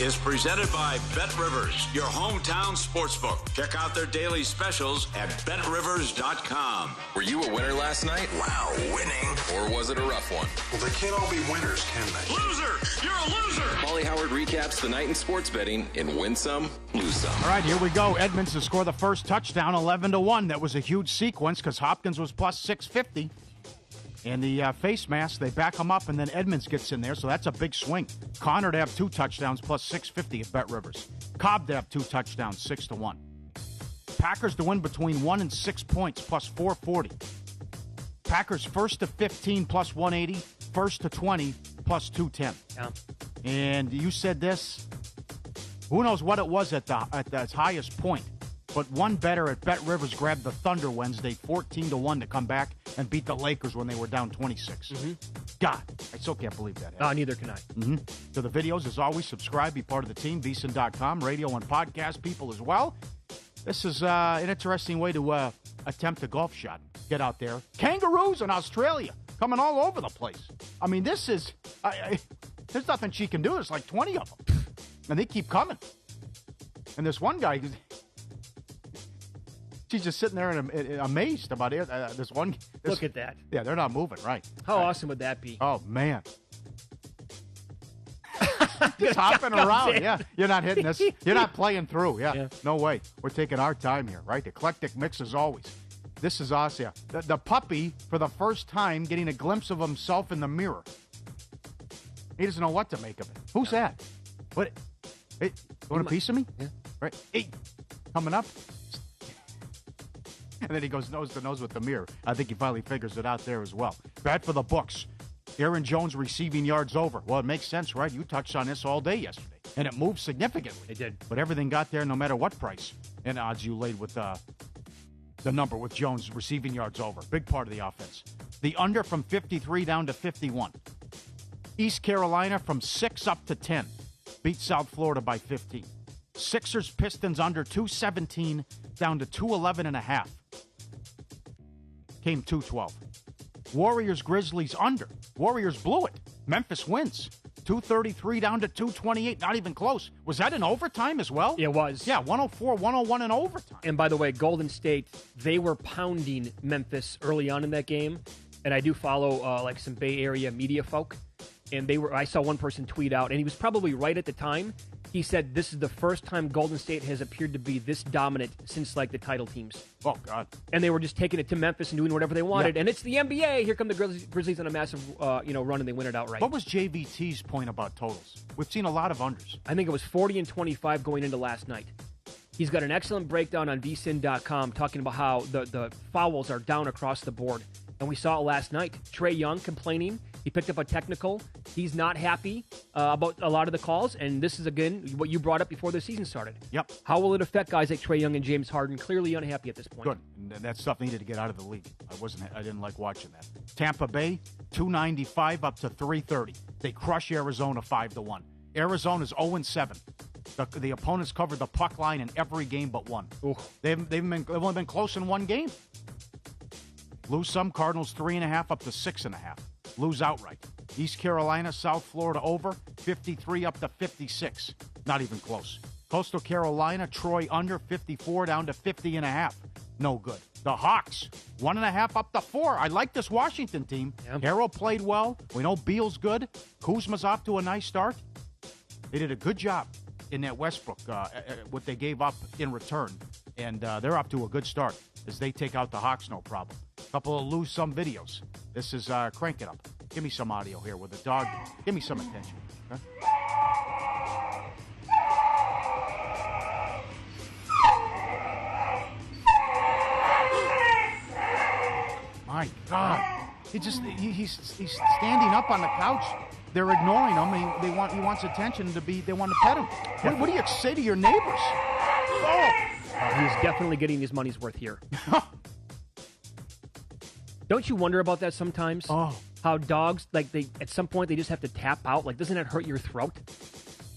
is presented by Bet Rivers, your hometown sportsbook. Check out their daily specials at BetRivers.com. Were you a winner last night? Wow, winning. Or was it a rough one? Well, they can't all be winners, can they? Loser! You're a loser! Molly Howard recaps the night in sports betting in Win Some, Lose Some. All right, here we go. Edmonds to score the first touchdown, 11-1. That was a huge sequence because Hopkins was plus 650. And the face mask, they back him up, and then Edmonds gets in there, so that's a big swing. Connor to have 2 touchdowns, plus 650 at Bet Rivers. Cobb to have 2 touchdowns, 6-1. Packers to win between 1 and 6 points, plus 440. Packers first to 15, plus 180. First to 20, plus 210. Yeah. And you said this. Who knows what it was at its highest point? But one bettor at Bet Rivers grabbed the Thunder Wednesday, 14-1 to come back and beat the Lakers when they were down 26. Mm-hmm. God, I still can't believe that. Neither can I. Mm-hmm. To the videos, as always, subscribe, be part of the team, VSiN.com, radio and podcast people as well. This is an interesting way to attempt a golf shot. Get out there. Kangaroos in Australia coming all over the place. I mean, this is, there's nothing she can do. There's like 20 of them. And they keep coming. And this one guy, she's just sitting there and amazed about it. Look at that. Yeah, they're not moving, right. How awesome would that be? Oh, man. Just hopping around. Yeah, you're not hitting this. You're not playing through. Yeah, no way. We're taking our time here, right? Eclectic mix as always. This is awesome. The puppy, for the first time, getting a glimpse of himself in the mirror. He doesn't know what to make of it. Who's that? What? Hey, you want a piece of me? Yeah. Right. Hey, coming up. And then he goes nose to nose with the mirror. I think he finally figures it out there as well. Bad for the books. Aaron Jones receiving yards over. Well, it makes sense, right? You touched on this all day yesterday. And it moved significantly. It did. But everything got there no matter what price. And odds you laid with the number with Jones receiving yards over. Big part of the offense. The under from 53 down to 51. East Carolina from 6 up to 10. Beat South Florida by 15. Sixers Pistons under 217 down to 211.5. Came 212. Warriors Grizzlies under. Warriors blew it. Memphis wins. 233 down to 228. Not even close. Was that in overtime as well? It was. Yeah, 104-101 in overtime. And by the way, Golden State, they were pounding Memphis early on in that game. And I do follow like some Bay Area media folk. And I saw one person tweet out, and he was probably right at the time. He said this is the first time Golden State has appeared to be this dominant since like the title teams. Oh, God. And they were just taking it to Memphis and doing whatever they wanted. Yeah. And it's the NBA. Here come the Grizzlies on a massive run, and they win it outright. What was JVT's point about totals? We've seen a lot of unders. I think it was 40 and 25 going into last night. He's got an excellent breakdown on VSiN.com talking about how the fouls are down across the board. And we saw it last night. Trae Young complaining. He picked up a technical. He's not happy about a lot of the calls. And this is, again, what you brought up before the season started. Yep. How will it affect guys like Trae Young and James Harden? Clearly unhappy at this point. Good. And that stuff needed to get out of the league. I didn't like watching that. Tampa Bay, 295 up to 330. They crush Arizona 5-1. Arizona's 0-7. The opponents covered the puck line in every game but one. They've only been close in one game. Lose some. Cardinals 3.5 up to 6.5. Lose outright. East Carolina, South Florida over 53 up to 56. Not even close. Coastal Carolina, Troy under 54 down to 50.5. No good. The Hawks 1.5 up to 4. I like this Washington team. Yeah. Harrell played well. We know Beal's good. Kuzma's off to a nice start. They did a good job in that Westbrook, what they gave up in return. And they're up to a good start as they take out the Hawks, no problem. Couple of lose some videos. This is Crank It Up. Give me some audio here with a dog. Give me some attention. Huh? My God. He's standing up on the couch. They're ignoring him. He wants attention they want to pet him. What do you say to your neighbors? Oh. He's definitely getting his money's worth here. Don't you wonder about that sometimes? Oh. How dogs, at some point, they just have to tap out. Like, doesn't that hurt your throat?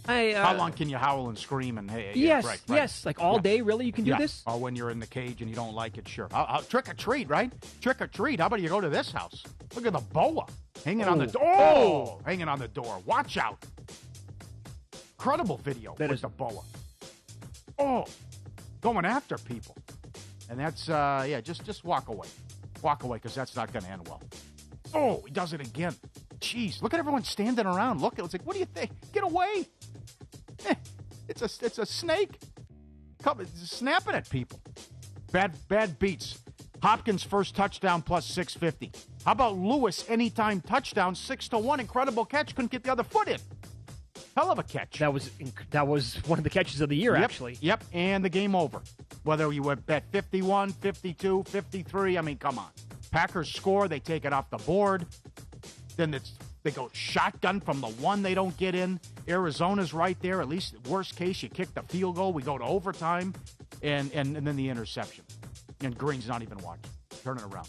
How long can you howl and scream and hey? Yes, right. yes. Like all day, really? You can do this? Or when you're in the cage and you don't like it, sure. I'll trick or treat, right? Trick or treat. How about you go to this house? Look at the boa hanging on the door. Oh, hanging on the door. Watch out. Incredible video with the boa. Oh, going after people. And that's, just walk away. Walk away, because that's not going to end well. Oh, he does it again. Jeez, look at everyone standing around. Look, it's like, what do you think? Get away. It's a snake. Snapping at people. Bad beats. Hopkins first touchdown plus 650. How about Lewis anytime touchdown 6-1? Incredible catch. Couldn't get the other foot in. Hell of a catch. That was one of the catches of the year, actually. Yep, and the game over. Whether you were at 51, 52, 53, I mean, come on. Packers score, they take it off the board. Then they go shotgun from the one they don't get in. Arizona's right there. At least, worst case, you kick the field goal. We go to overtime, and then the interception. And Green's not even watching. Turn it around.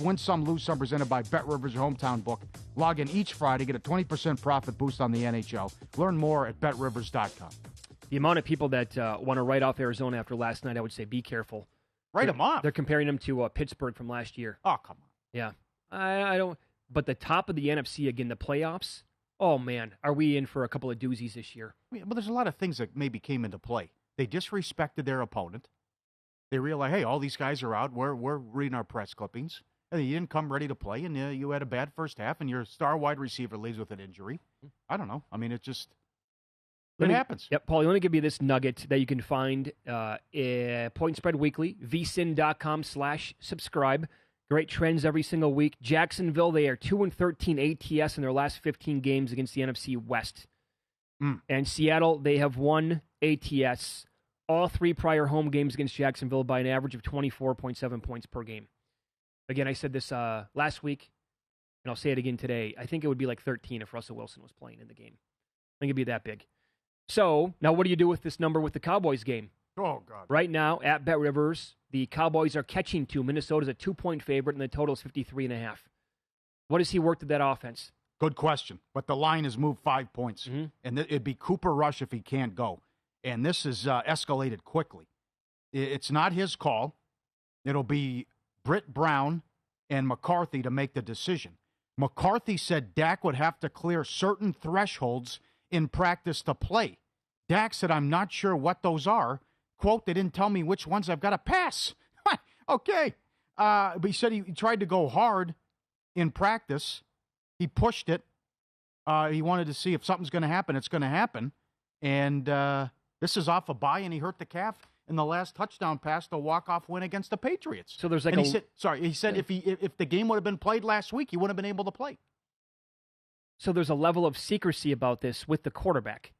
Win some, lose some, presented by Bet Rivers, your hometown book. Log in each Friday, get a 20% profit boost on the NHL. Learn more at betrivers.com. The amount of people that want to write off Arizona after last night, I would say be careful. Write them off. They're comparing them to Pittsburgh from last year. Oh, come on. Yeah. I don't. But the top of the NFC, again, the playoffs, oh, man, are we in for a couple of doozies this year? Yeah, but there's a lot of things that maybe came into play. They disrespected their opponent. They realized, hey, all these guys are out. We're reading our press clippings. And you didn't come ready to play, and you had a bad first half, and your star wide receiver leaves with an injury. I don't know. I mean, it happens. Yep, Paul, let me give you this nugget that you can find Point Spread Weekly, vsin.com/subscribe. Great trends every single week. Jacksonville, they are 2-13 ATS in their last 15 games against the NFC West. And Seattle, they have won ATS all 3 prior home games against Jacksonville by an average of 24.7 points per game. Again, I said this last week, and I'll say it again today. I think it would be like 13 if Russell Wilson was playing in the game. I think it'd be that big. So, now what do you do with this number with the Cowboys game? Oh, God. Right now, at Bet Rivers, the Cowboys are catching 2. Minnesota's a 2-point favorite, and the total is 53.5. What does he work to that offense? Good question. But the line has moved 5 points. Mm-hmm. And it'd be Cooper Rush if he can't go. And this has escalated quickly. It's not his call. It'll be Britt Brown and McCarthy to make the decision. McCarthy said Dak would have to clear certain thresholds in practice to play. Dak said, I'm not sure what those are. Quote, they didn't tell me which ones I've got to pass. Okay. But he said he tried to go hard in practice. He pushed it. He wanted to see if something's going to happen. It's going to happen. And this is off a bye, and he hurt the calf in the last touchdown pass to walk-off win against the Patriots. So there's like and he said if the game would have been played last week, he wouldn't have been able to play. So there's a level of secrecy about this with the quarterback,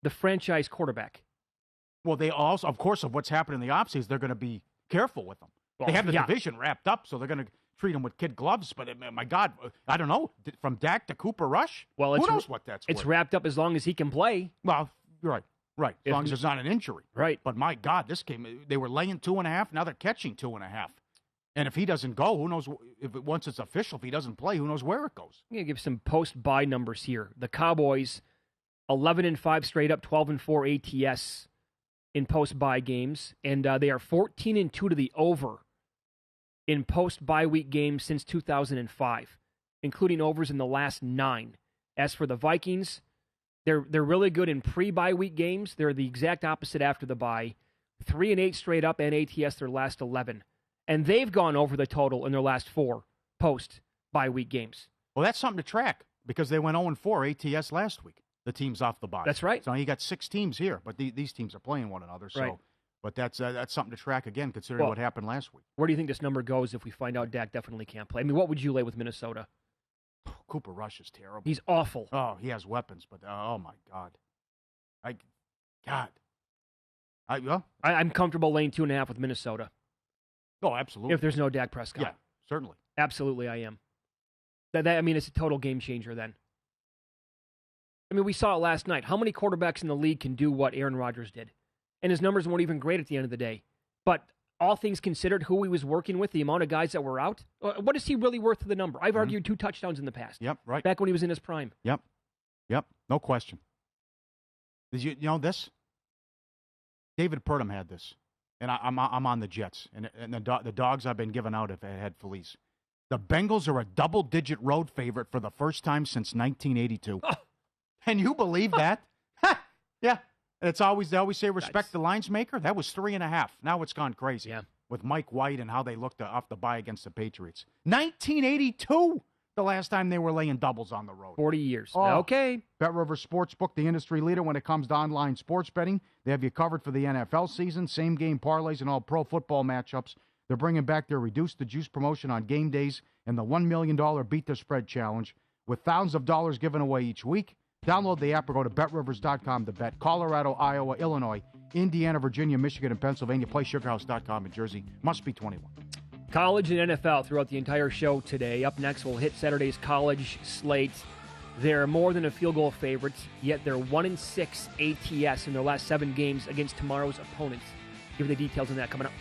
the franchise quarterback. Well, they also, of course, of what's happened in the offseason, they're going to be careful with them. They have the division wrapped up, so they're going to treat them with kid gloves. But, my God, I don't know. From Dak to Cooper Rush? Well, who knows what that's It's worth? wrapped up as long as he can play. Well, right. As long as there's not an injury. Right. But, my God, this game, they were laying 2.5. Now they're catching 2.5. And if he doesn't go, who knows? Once it's official, if he doesn't play, who knows where it goes? I'm going to give some post-bye numbers here. The Cowboys, 11-5 straight up, 12-4 ATS in post-bye games. And they are 14-2 to the over in post-bye week games since 2005, including overs in the last 9. As for the Vikings, they're really good in pre-bye week games. They're the exact opposite after the bye. 3-8 straight up and ATS their last 11. And they've gone over the total in their last 4 post-bye week games. Well, that's something to track because they went 0-4 ATS last week, the teams off the bye. That's right. So you got 6 teams here, but these teams are playing one another. So, right. But that's something to track again, considering what happened last week. Where do you think this number goes if we find out Dak definitely can't play? I mean, what would you lay with Minnesota? Cooper Rush is terrible. He's awful. Oh, he has weapons, but oh my God, I'm comfortable laying 2.5 with Minnesota. Oh, absolutely. If there's no Dak Prescott. Yeah, certainly. Absolutely, I am. I mean, it's a total game changer then. I mean, we saw it last night. How many quarterbacks in the league can do what Aaron Rodgers did? And his numbers weren't even great at the end of the day. But all things considered, who he was working with, the amount of guys that were out, what is he really worth to the number? I've argued 2 touchdowns in the past. Yep, right. Back when he was in his prime. Yep, no question. Did you know this? David Purdom had this. And I'm on the Jets. And the dogs I've been giving out have had Felice. The Bengals are a double-digit road favorite for the first time since 1982. Oh. Can you believe that? Yeah. They always say respect the lines maker. That was 3.5. Now it's gone crazy. Yeah. With Mike White and how they looked off the bye against the Patriots. 1982, the last time they were laying doubles on the road. 40 years. Oh. Okay. BetRivers Sportsbook, the industry leader when it comes to online sports betting. They have you covered for the NFL season, same game parlays, and all pro football matchups. They're bringing back their Reduce the Juice promotion on game days and the $1 million Beat the Spread challenge with thousands of dollars given away each week. Download the app or go to BetRivers.com to bet. Colorado, Iowa, Illinois, Indiana, Virginia, Michigan, and Pennsylvania. Play SugarHouse.com in Jersey. Must be 21. College and NFL throughout the entire show today. Up next, we'll hit Saturday's college slate. They're more than a field goal favorites, yet they're 1-6 ATS in their last 7 games against tomorrow's opponents. Give you the details on that coming up.